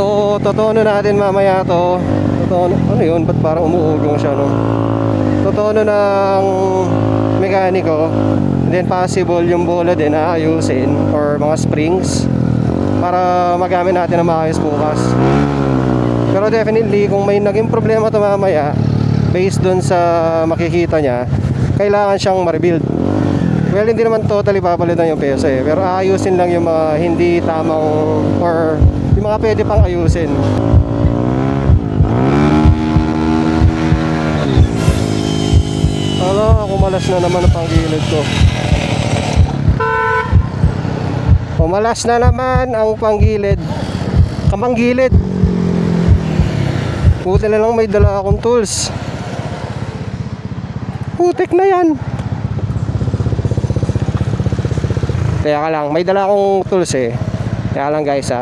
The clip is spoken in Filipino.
So totono natin mamaya to. Totono, ano yun? Ba't parang umuugong siya, no? Totono ng mekaniko. And then possible yung bola din aayusin or mga springs para magamit natin ng maayos bukas. Pero definitely kung may naging problema ito mamaya, based dun sa makikita niya, kailangan siyang ma-rebuild. Well, hindi naman totally papalitan yung peso eh, pero aayusin lang yung mga hindi tamang or yung mga pwede pang ayusin. Kumalas na naman ang panggilid ko. Kumalas na naman ang panggilid. Kamanggilid. Buti na lang may dala akong tools. Putik na yan. Kaya ka lang, may dala akong tools eh. Kaya lang guys